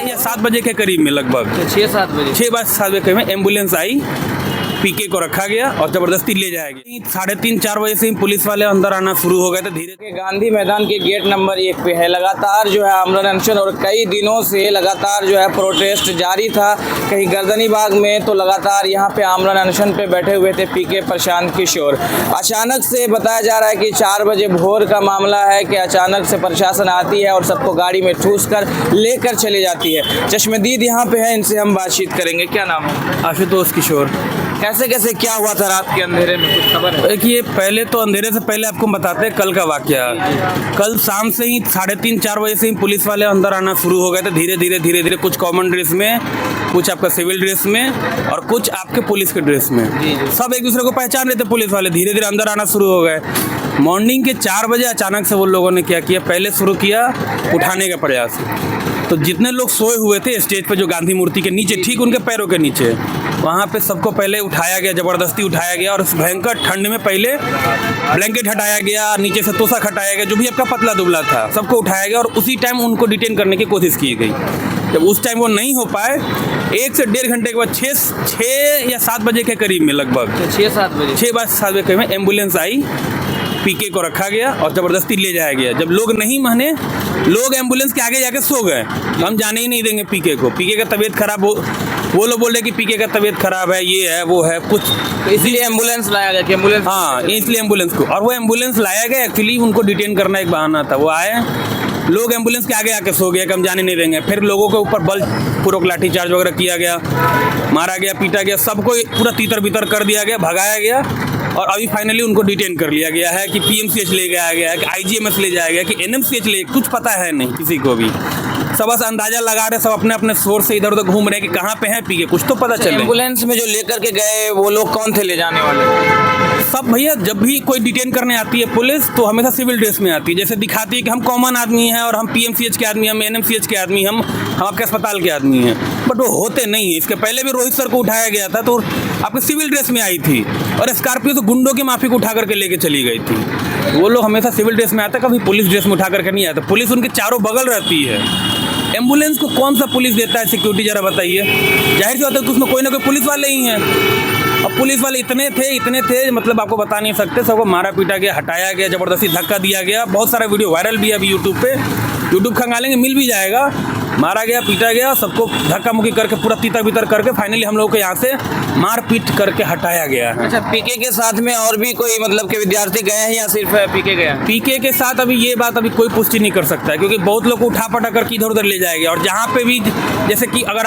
या 7 बजे के करीब में लगभग 6-7 बजे 6 बजे करीब में एम्बुलेंस आई, पीके को रखा गया और जबरदस्ती ले जाया गया। 3:30-4 बजे से ही पुलिस वाले अंदर आना शुरू हो गए थे धीरे धीरे। गांधी मैदान के गेट नंबर 1 पे है, लगातार जो है आमरण अनशन और कई दिनों से लगातार जो है प्रोटेस्ट जारी था। कहीं गर्दनी बाग में तो लगातार यहाँ पे आमरण अनशन पे बैठे हुए थे पीके प्रशांत किशोर। अचानक से बताया जा रहा है कि 4 बजे भोर का मामला है कि अचानक से प्रशासन आती है और सबको गाड़ी में ठूस कर लेकर चली जाती है। चश्मदीद यहाँ पे है, इनसे हम बातचीत करेंगे। क्या नाम है? आशुतोष किशोर। कैसे कैसे क्या हुआ था रात के अंधेरे में, कुछ खबर है? देखिए, पहले तो अंधेरे से पहले आपको बताते हैं कल का वाकया। कल शाम से ही 3:30-4 बजे से ही पुलिस वाले अंदर आना शुरू हो गए थे धीरे धीरे, कुछ कॉमन ड्रेस में, कुछ आपका सिविल ड्रेस में और कुछ आपके पुलिस के ड्रेस में। सब एक दूसरे को पहचान रहे थे पुलिस वाले, धीरे धीरे अंदर आना शुरू हो गए। मॉर्निंग के 4 बजे अचानक से वो लोगों ने क्या किया, पहले शुरू किया उठाने का प्रयास। तो जितने लोग सोए हुए थे स्टेज पे, जो गांधी मूर्ति के नीचे, ठीक उनके पैरों के नीचे, वहाँ पे सबको पहले उठाया गया, ज़बरदस्ती उठाया गया और उस भयंकर ठंड में पहले ब्लैंकेट हटाया गया, नीचे से तोशक हटाया गया, जो भी आपका पतला दुबला था सबको उठाया गया और उसी टाइम उनको डिटेन करने की कोशिश की गई। जब उस टाइम वो नहीं हो पाए, 1 से 1.5 घंटे के बाद 6 या 7 बजे के करीब में लगभग 6-7 बजे 6 बजे करीब में एम्बुलेंस आई, पीके को रखा गया और ज़बरदस्ती ले जाया गया। जब लोग नहीं माने, लोग एम्बुलेंस के आगे जाके सो गए, हम जाने ही नहीं देंगे पीके को, पीके का तबीयत खराब हो, वो लोग बोल रहे कि पीके का तबीयत खराब है, ये है वो है कुछ, तो इसलिए एम्बुलेंस लाया गया कि एम्बुलेंस, हाँ इसलिए एम्बुलेंस को, और वो एम्बुलेंस लाया गया, एक्चुअली उनको डिटेन करना एक बहाना था। वो आए, लोग एम्बुलेंस के आगे आके सो गए कि हम जाने नहीं देंगे। फिर लोगों के ऊपर बल पूर्वक लाठीचार्ज वगैरह किया गया, मारा गया, पीटा गया, सबको पूरा तीतर बितर कर दिया गया, भगाया गया और अभी फाइनली उनको डिटेन कर लिया गया है कि पीएमसीएच ले गया गया है, कि आईजीएमएस ले जाया गया, कि एनएमसीएच ले, कुछ पता है नहीं किसी को भी। सब बस अंदाजा लगा रहे, सब अपने अपने सोर्स से इधर उधर घूम रहे हैं कि कहाँ पे है पीके, कुछ तो पता चले। एम्बुलेंस में जो लेकर के गए वो लोग कौन थे ले जाने वाले? सब भैया, जब भी कोई डिटेन करने आती है पुलिस तो हमेशा सिविल ड्रेस में आती है, जैसे दिखाती है कि हम कॉमन आदमी हैं और हम पीएमसीएच के आदमी, हम एनएमसीएच के आदमी, हम आपके अस्पताल के आदमी हैं, बट वो होते नहीं है। इसके पहले भी रोहित सर को उठाया गया था तो आपके सिविल ड्रेस में आई थी और स्कॉर्पियो से गुंडों की माफी को उठा करके लेके चली गई थी। वो लोग हमेशा सिविल ड्रेस में आते, कभी पुलिस ड्रेस में उठा करके नहीं आते। पुलिस उनके चारों बगल रहती है। एम्बुलेंस को कौन सा पुलिस देता है सिक्योरिटी, जरा बताइए? जाहिर सी बात है कि उसमें कोई ना कोई पुलिस वाले ही हैं। अब पुलिस वाले इतने थे, मतलब आपको बता नहीं सकते। सबको मारा पीटा गया, हटाया गया, ज़बरदस्ती धक्का दिया गया। बहुत सारा वीडियो वायरल भी है अभी यूट्यूब पे, यूट्यूब खंगालेंगे मिल भी जाएगा। मारा गया, पीटा गया, सबको धक्का मुक्की करके पूरा तीतर बितर करके फाइनली हम लोग को यहाँ से मार पीट करके हटाया गया है। अच्छा, पीके के साथ में और भी कोई मतलब के विद्यार्थी गए हैं या सिर्फ पीके गए हैं? पीके के साथ अभी ये बात अभी कोई पुष्टि नहीं कर सकता है, क्योंकि बहुत लोग को उठा पटा करके इधर उधर ले जाएंगे। और जहाँ पे भी, जैसे कि अगर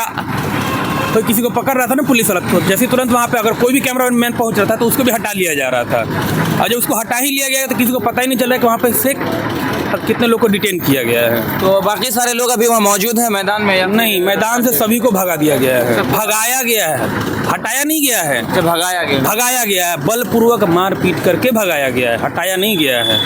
तो किसी को पकड़ रहा था ना पुलिस वाला, तो जैसे तुरंत वहाँ पे अगर कोई भी कैमरामैन पहुँच रहा था तो उसको भी हटा लिया जा रहा था। और जब उसको हटा ही लिया गया तो किसी को पता ही नहीं चल रहा है कि वहाँ पे से कितने लोग को डिटेन किया गया है। तो बाकी सारे लोग अभी वहाँ मौजूद हैं मैदान में या नहीं? मैदान से सभी को भगा दिया गया है, भगाया गया है, हटाया नहीं गया है। तो भगाया गया है, बलपूर्वक मार पीट करके भगाया गया है, हटाया नहीं गया है।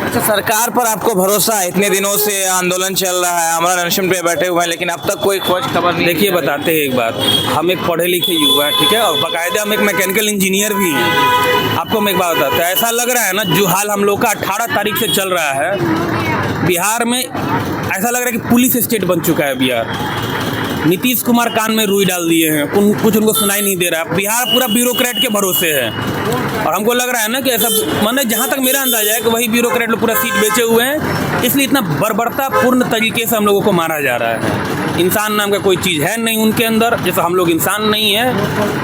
अच्छा, सरकार पर आपको भरोसा है? इतने दिनों से आंदोलन चल रहा है, आमरण अनशन पे बैठे हुए हैं, लेकिन अब तक कोई खोज खबर नहीं। देखिए, बताते हैं एक बात, हम एक पढ़े लिखे युवा हैं, ठीक है, और बाकायदा हम एक मैकेनिकल इंजीनियर भी हैं। आपको मैं एक बात बताता हूँ, ऐसा लग रहा है ना, जो हाल हम लोग का 18 तारीख से चल रहा है बिहार में, ऐसा लग रहा है कि पुलिस स्टेट बन चुका है बिहार। नीतीश कुमार कान में रुई डाल दिए हैं, कुछ उनको सुनाई नहीं दे रहा है। बिहार पूरा ब्यूरोक्रेट के भरोसे है और हमको लग रहा है ना कि ऐसा, मतलब जहाँ तक मेरा अंदाजा है कि वही ब्यूरोक्रेट लोग पूरा सीट बेचे हुए हैं, इसलिए इतना बर्बरतापूर्ण तरीके से हम लोगों को मारा जा रहा है। इंसान नाम का कोई चीज़ है नहीं उनके अंदर, जैसे हम लोग इंसान नहीं है।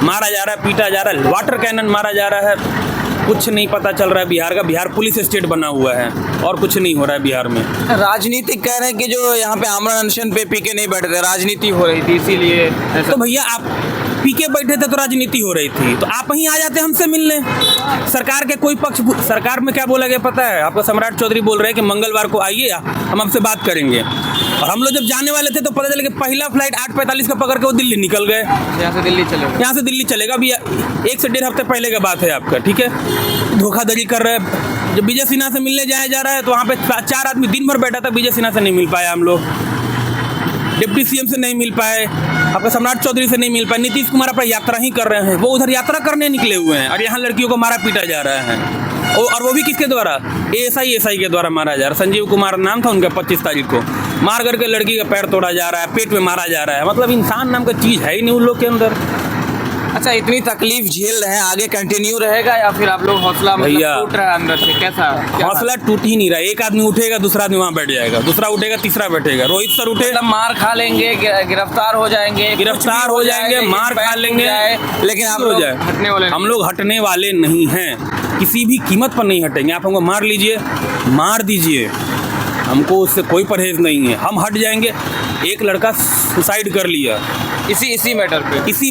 मारा जा रहा है, पीटा जा रहा है, वाटर कैनन मारा जा रहा है, कुछ नहीं पता चल रहा है बिहार का। बिहार पुलिस स्टेट बना हुआ है और कुछ नहीं हो रहा है बिहार में। राजनीतिक कह रहे हैं कि जो यहाँ पे आमरण अनशन पे पीके नहीं बैठे थे, राजनीति हो रही थी इसीलिए। तो भैया, आप पीके बैठे थे तो राजनीति हो रही थी, तो आप वहीं आ जाते हमसे मिलने। सरकार के कोई पक्ष, सरकार में क्या बोला गया पता है आपको? सम्राट चौधरी बोल रहे हैं कि मंगलवार को आइए, हम आपसे बात करेंगे। और हम लोग जब जाने वाले थे तो पता चला कि पहला फ्लाइट 8:45 का पकड़ के वो दिल्ली निकल गए। यहाँ से दिल्ली चलेगा अभी 1 से 1.5 हफ्ते पहले का बात है आपका, ठीक है। धोखाधड़ी कर रहे हैं। जब विजय सिन्हा से मिलने जाया जा रहा है तो वहाँ पे 4 आदमी दिन भर बैठा था, विजय सिन्हा से नहीं मिल पाया हम लोग, डिप्टी सीएम से नहीं मिल पाए, आपका सम्राट चौधरी से नहीं मिल पाए। नीतीश कुमार अपना यात्रा ही कर रहे हैं, वो उधर यात्रा करने निकले हुए हैं और यहाँ लड़कियों को मारा पीटा जा रहा है। और वो भी किसके द्वारा, एएसआई के द्वारा मारा जा रहा। संजीव कुमार नाम था उनका, 25 तारीख को मार करके लड़की का पैर तोड़ा जा रहा है, पेट में मारा जा रहा है। मतलब इंसान नाम का चीज़ है ही नहीं उन लोग के अंदर। अच्छा, इतनी तकलीफ झेल रहे हैं, आगे कंटिन्यू रहेगा या फिर आप लोग हौसला भैया, टूट रहा है अंदर से, कैसा हौसला टूट ही नहीं रहा। एक आदमी उठेगा, दूसरा आदमी वहाँ बैठ जाएगा, दूसरा उठेगा, तीसरा बैठेगा। रोहित सर उठे, मतलब मार खा लेंगे, गिरफ्तार हो जाएंगे, मार खा लेंगे, लेकिन आप लोग हटने वाले, हम लोग हटने वाले नहीं हैं, किसी भी कीमत पर नहीं हटेंगे। आप हमको मार लीजिए, मार दीजिए, हमको उससे कोई परहेज नहीं है, हम हट जाएंगे। एक लड़का सुसाइड कर लिया इसी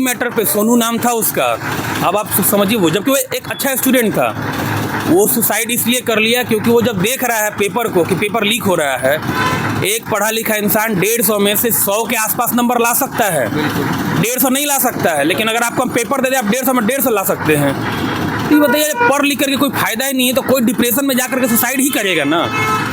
मैटर पे, सोनू नाम था उसका। अब आप समझिए, वो जबकि वो एक अच्छा स्टूडेंट था, वो सुसाइड इसलिए कर लिया क्योंकि वो जब देख रहा है पेपर को कि पेपर लीक हो रहा है। एक पढ़ा लिखा इंसान 150 में से 100 के आसपास नंबर ला सकता है, 150 नहीं ला सकता है, लेकिन अगर आपको हम पेपर दे दें, आप 150 में 150 ला सकते हैं। तो बताइए, पढ़ लिख करके कोई फायदा ही नहीं है, तो कोई डिप्रेशन में जा करके सुसाइड ही करेगा ना।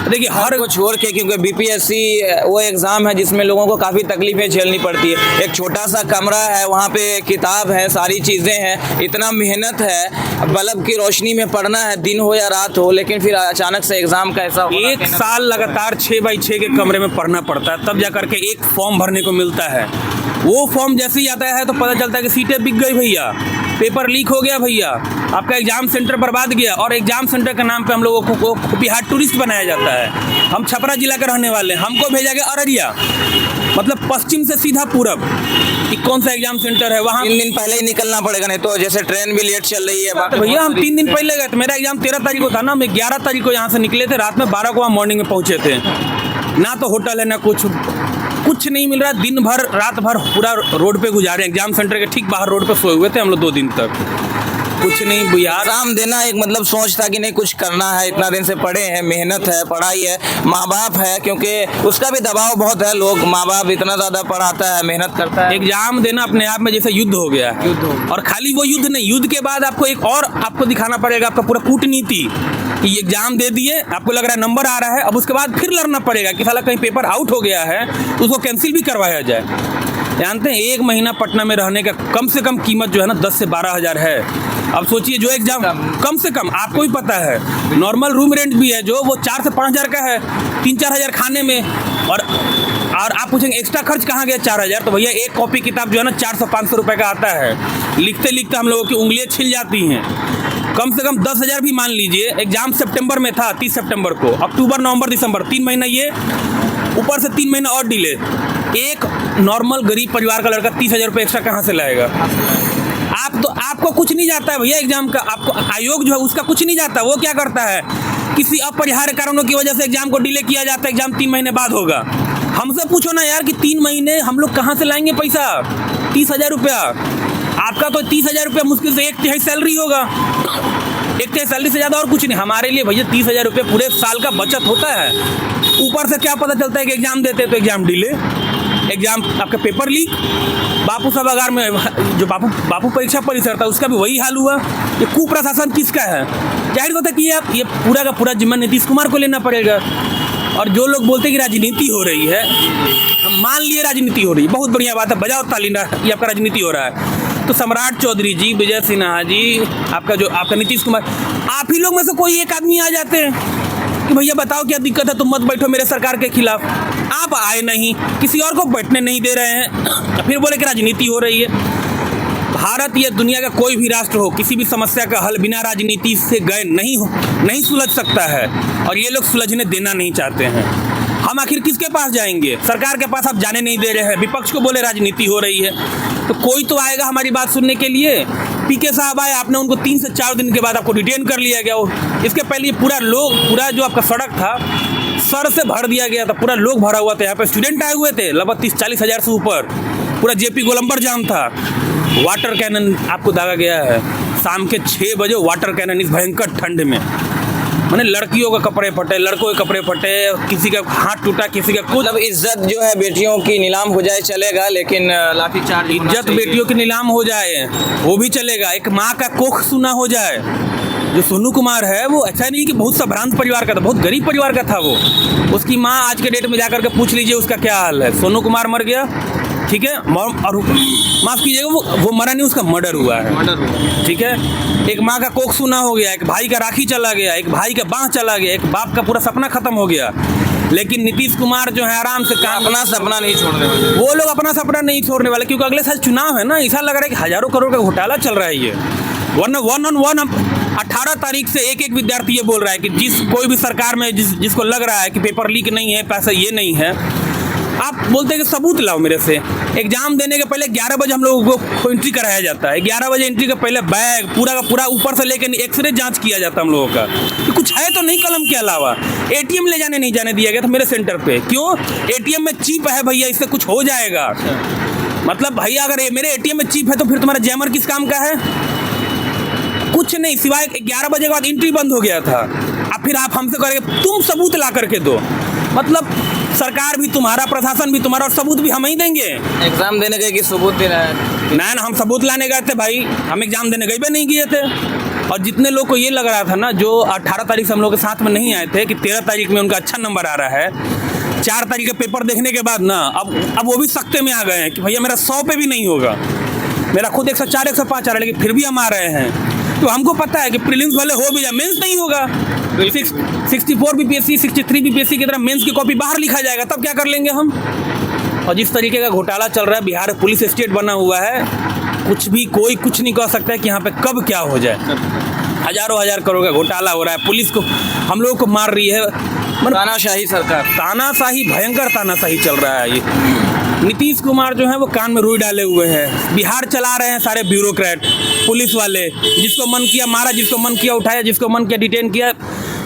देखिए, हर को छोड़ के, क्योंकि बीपीएससी वो एग्ज़ाम है जिसमें लोगों को काफ़ी तकलीफें झेलनी पड़ती है। एक छोटा सा कमरा है, वहाँ पे किताब है, सारी चीज़ें हैं, इतना मेहनत है, बल्ब की रोशनी में पढ़ना है, दिन हो या रात हो, लेकिन फिर अचानक से एग्ज़ाम का ऐसा होना। 1 साल लगातार 6x6 के कमरे में पढ़ना पड़ता है, तब जा करके एक फॉर्म भरने को मिलता है। वो फॉर्म जैसे ही आता है तो पता चलता है कि सीटें बिक गई भैया, पेपर लीक हो गया भैया, आपका एग्जाम सेंटर बर्बाद गया। और एग्जाम सेंटर के नाम पे हम लोगों को बिहार टूरिस्ट बनाया जाता है। हम छपरा जिला के रहने वाले, हमको भेजा गया अररिया, मतलब पश्चिम से सीधा पूरब। कि कौन सा एग्जाम सेंटर है वहाँ? 3 दिन पहले ही निकलना पड़ेगा, नहीं तो जैसे ट्रेन भी लेट चल रही है। तो भैया, हम 3 दिन पहले गए थे, मेरा एग्जाम 13 तारीख को था ना, हम 11 तारीख को यहाँ से निकले थे, रात में 12 को हम मॉर्निंग में पहुँचे थे। ना तो होटल है, ना कुछ नहीं मिल रहा। दिन भर रात भर पूरा रोड पे गुजारे, एग्जाम सेंटर के ठीक बाहर रोड पे सोए हुए थे हम लोग 2 दिन तक। कुछ नहीं भैया, एग्जाम देना एक मतलब सोच था कि नहीं कुछ करना है, इतना दिन से पढ़े हैं, मेहनत है, पढ़ाई है, माँ बाप है, क्योंकि उसका भी दबाव बहुत है। लोग, माँ बाप इतना ज़्यादा पढ़ाता है, मेहनत करता है। एग्जाम देना अपने आप में जैसे युद्ध हो गया है। और खाली वो युद्ध नहीं, युद्ध के बाद आपको एक और आपको दिखाना पड़ेगा, आपका पूरा कूटनीति। कि एग्जाम दे दिए, आपको लग रहा है नंबर आ रहा है, अब उसके बाद फिर लड़ना पड़ेगा कि साला कहीं पेपर आउट हो गया है तो उसको कैंसिल भी करवाया जाए। जानते हैं, 1 महीना पटना में रहने का कम से कम कीमत जो है ना 10 से 12 हज़ार है। अब सोचिए, जो एग्जाम कम से कम, आपको भी पता है, नॉर्मल रूम रेंट भी है जो वो 4 से 5 हज़ार का है, 3-4 हज़ार खाने में। और आप पूछेंगे एक्स्ट्रा खर्च कहाँ गया 4 हज़ार, तो भैया एक कॉपी किताब जो है ना 400-500 रुपये का आता है। लिखते लिखते हम लोगों की उंगलियाँ छिल जाती हैं। कम से कम 10 हज़ार भी मान लीजिए। एग्जाम सितंबर में था, 30 सितंबर को, अक्टूबर, नवंबर, दिसंबर, 3 महीना ये, ऊपर से 3 महीना और डिले। एक नॉर्मल गरीब परिवार का लड़का 30 हज़ार रुपये एक्स्ट्रा कहाँ से लाएगा? आपको कुछ नहीं जाता है भैया एग्जाम का, आपको आयोग जो है उसका कुछ नहीं जाता। वो क्या करता है, किसी अपरिहार्य कारणों की वजह से एग्जाम को डिले किया जाता है, एग्जाम 3 महीने बाद होगा। हमसे पूछो ना यार कि 3 महीने हम लोग कहाँ से लाएंगे पैसा? 30 हज़ार रुपया, आपका तो 30 हज़ार रुपया मुश्किल से 1/3 सैलरी होगा। 1/3 सैलरी से ज़्यादा और कुछ नहीं। हमारे लिए भैया 30 हज़ार रुपये पूरे साल का बचत होता है। ऊपर से क्या पता चलता है कि एग्जाम देते तो एग्जाम डिले, एग्जाम आपका पेपर लीक। बापू सभागार में जो बापू परीक्षा परिसर था उसका भी वही हाल हुआ। ये कुप्रशासन किसका है? जाहिर होता है कि ये पूरा का पूरा जिम्मा नीतीश कुमार को लेना पड़ेगा। और जो लोग बोलते हैं कि राजनीति हो रही है, हम मान लिए राजनीति हो रही है, बहुत बढ़िया बात है, बजाओ ताली, ये आपका राजनीति हो रहा है। तो सम्राट चौधरी जी, विजय सिन्हा जी, आपका नीतीश कुमार, आप ही लोग में से कोई एक आदमी आ जाते हैं कि भैया बताओ क्या दिक्कत है, तुम मत बैठो मेरे सरकार के खिलाफ। आप आए नहीं, किसी और को बैठने नहीं दे रहे हैं, फिर बोले कि राजनीति हो रही है। भारत या दुनिया का कोई भी राष्ट्र हो, किसी भी समस्या का हल बिना राजनीति से गए नहीं सुलझ सकता है। और ये लोग सुलझने देना नहीं चाहते हैं। हम आखिर किसके पास जाएंगे? सरकार के पास आप जाने नहीं दे रहे हैं, विपक्ष को बोले राजनीति हो रही है, तो कोई तो आएगा हमारी बात सुनने के लिए। पीके साहब आए, आपने उनको 3 से 4 दिन के बाद आपको डिटेन कर लिया गया। इसके पहले पूरा जो आपका सड़क था सर से भर दिया गया था, पूरा लोग भरा हुआ था। यहाँ पे स्टूडेंट आए हुए थे लगभग 30-40 हज़ार से ऊपर। पूरा जेपी गोलंबर जाम था। वाटर कैनन आपको दागा गया है, शाम के 6 बजे वाटर कैनन इस भयंकर ठंड में। मैंने लड़कियों के कपड़े फटे, लड़कों के कपड़े फटे, किसी का हाथ टूटा, किसी का कुछ। मतलब इज्जत जो है बेटियों की नीलाम हो जाए चलेगा, लेकिन लाठीचार्ज, इज्जत बेटियों की नीलाम हो जाए वो भी चलेगा। एक माँ का कोख सुना हो जाए। जो सोनू कुमार है वो ऐसा नहीं कि बहुत संभ्रांत परिवार का था, बहुत गरीब परिवार का था वो। उसकी माँ आज के डेट में जाकर के पूछ लीजिए उसका क्या हाल है। सोनू कुमार मर गया, ठीक है, और माफ़ कीजिएगा, वो मरा नहीं, उसका मर्डर हुआ है। मर्डर हुआ। ठीक है, एक माँ का कोख सूना हो गया, एक भाई का राखी चला गया, एक भाई का बाँह चला गया, एक बाप का पूरा सपना खत्म हो गया। लेकिन नीतीश कुमार जो है आराम से काम, अपना सपना नहीं छोड़ने वाले। वो लोग अपना सपना नहीं छोड़ने वाले, क्योंकि अगले साल चुनाव है ना। ऐसा लग रहा है कि हजारों करोड़ का घोटाला चल रहा है ये। वन ऑन वन 18 तारीख से एक विद्यार्थी ये बोल रहा है कि कोई भी सरकार में जिसको लग रहा है कि पेपर लीक नहीं है, पैसा ये नहीं है, आप बोलते हैं कि सबूत लाओ मेरे से। एग्जाम देने के पहले 11 बजे हम लोगों को एंट्री कराया जाता है। 11 बजे एंट्री के पहले बैग पूरा का पूरा ऊपर से लेकर एक्सरे जांच किया जाता है हम लोगों का कि कुछ है तो नहीं कलम के अलावा। एटीएम ले जाने नहीं जाने दिया गया था मेरे सेंटर पे। क्यों? एटीएम में चिप है भैया, इससे कुछ हो जाएगा। मतलब भैया अगर मेरे एटीएम में चिप है तो फिर तुम्हारा जैमर किस काम का है? कुछ नहीं, सिवाय 11 बजे के बाद एंट्री बंद हो गया था। अब फिर आप हमसे करेंगे तुम सबूत ला करके दो। मतलब सरकार भी तुम्हारा, प्रशासन भी तुम्हारा, और सबूत भी हम ही देंगे। एग्जाम देने गए कि सबूत देना है? ना हम सबूत लाने गए थे भाई, हम एग्जाम देने गए भी नहीं किए थे। और जितने लोग को ये लग रहा था ना, जो 18 तारीख से हम लोग के साथ में नहीं आए थे, कि 13 तारीख में उनका अच्छा नंबर आ रहा है, 4 तारीख का पेपर देखने के बाद ना अब वो भी सख्ते में आ गए हैं कि भैया मेरा 100 पे भी नहीं होगा। मेरा खुद 104 105 आ रहा है, लेकिन फिर भी हम आ रहे हैं। तो हमको पता है कि प्रीलिम्स वाले हो भी जाए, मेंस नहीं होगा। 64 बीपीएससी 63 बीपीएससी की तरह मेंस की कॉपी बाहर लिखा जाएगा, तब क्या कर लेंगे हम? और जिस तरीके का घोटाला चल रहा है, बिहार पुलिस स्टेट बना हुआ है, कोई कुछ नहीं कह सकता है कि यहाँ पे कब क्या हो जाए। हजार करोड़ का घोटाला हो रहा है, पुलिस को हम लोगों को मार रही है। तानाशाही सरकार, तानाशाही, भयंकर तानाशाही चल रहा है ये। नीतीश कुमार जो है वो कान में रुई डाले हुए हैं। बिहार चला रहे हैं सारे ब्यूरोक्रेट, पुलिस वाले। जिसको मन किया मारा, जिसको मन किया उठाया, जिसको मन किया डिटेन किया।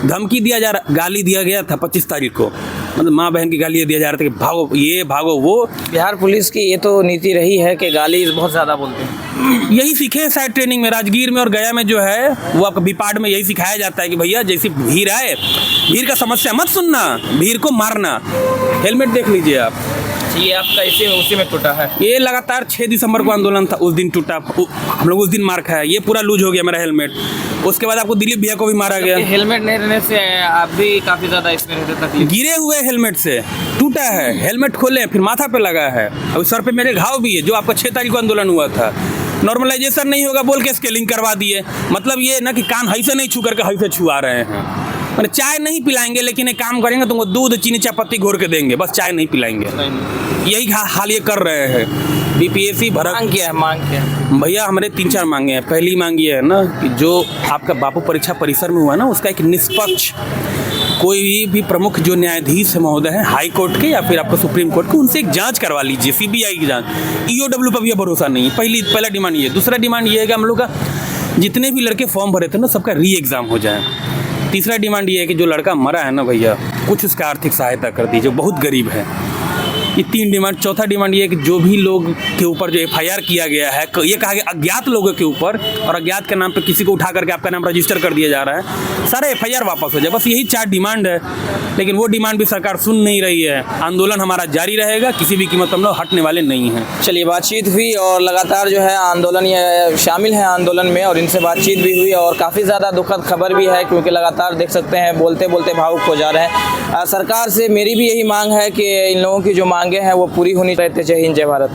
धमकी दिया जा रहा, गाली दिया गया था 25 तारीख को, मतलब माँ बहन की गाली दिया जा रहा था कि भागो ये भागो वो। बिहार पुलिस की ये तो नीति रही है कि गाली बहुत ज़्यादा बोलते हैं। यही सीखे हैं साइड ट्रेनिंग में, राजगीर में और गया में जो है वो आपका बीपाड में यही सिखाया जाता है कि भैया जैसी भीड़ आए, भीड़ का समस्या मत सुनना, भीड़ को मारना। हेलमेट देख लीजिए आप, ये आपका उसी में टूटा है। ये लगातार 6 दिसंबर को आंदोलन था, उस दिन टूटा, हम लोग उस दिन मार खाया। ये पूरा लूज हो गया मेरा हेलमेट। उसके बाद आपको दिलीप भैया को भी मारा गया। हेलमेट नहीं रहने से आप भी काफ़ी ज़्यादा इसमें रहते तकलीफ। गिरे हुए हेलमेट से टूटा है, हेलमेट खोले फिर माथा पे लगा है। अब सर पे मेरे घाव भी है, जो आपका 6 तारीख को आंदोलन हुआ था। नॉर्मलाइजेशन नहीं होगा बोल के स्केलिंग करवा दिए। मतलब ये ना कि कान हई से नहीं छू करके हई से छुआ रहे हैं। मैंने चाय नहीं पिलाएंगे, लेकिन एक काम करेंगे, तुमको दूध चीनी चायपत्ती घोर के देंगे, बस चाय नहीं पिलाएंगे। यही हाल ये कर रहे हैं। बीपीएससी भरा मांग किया है भैया, हमारे 3-4 मांगे हैं। पहली मांग ये है ना कि जो आपका बापू परीक्षा परिसर में हुआ ना, उसका एक निष्पक्ष कोई भी प्रमुख जो न्यायाधीश महोदय हैं हाई कोर्ट के या फिर आपका सुप्रीम कोर्ट के, उनसे एक जांच करवा लीजिए, सीबीआई की जांच। ईओडब्ल्यू पर भी भरोसा नहीं। पहला डिमांड ये। दूसरा डिमांड ये है कि हम लोग का जितने भी लड़के फॉर्म भरे थे ना, सबका री एग्ज़ाम हो जाए। तीसरा डिमांड ये है कि जो लड़का मरा है ना भैया, कुछ उसका आर्थिक सहायता कर दीजिए, बहुत गरीब है। ये 3 डिमांड। चौथा डिमांड ये है कि जो भी लोग के ऊपर जो एफआईआर किया गया है, ये कहा गया अज्ञात लोगों के ऊपर, और अज्ञात के नाम पे किसी को उठा करके आपका नाम रजिस्टर कर दिया जा रहा है, सारे एफआईआर वापस हो जाए। बस यही 4 डिमांड है, लेकिन वो डिमांड भी सरकार सुन नहीं रही है। आंदोलन हमारा जारी रहेगा, किसी भी कीमत हम लोग हटने वाले नहीं हैं। चलिए, बातचीत हुई और लगातार जो है आंदोलन ये शामिल है आंदोलन में, और इनसे बातचीत भी हुई और काफ़ी ज़्यादा दुखद खबर भी है, क्योंकि लगातार देख सकते हैं बोलते बोलते भावुक हो जा रहे हैं। सरकार से मेरी भी यही मांग है कि इन लोगों की जो मांगे हैं वो पूरी होनी चाहिए। जय हिंद, जय भारत।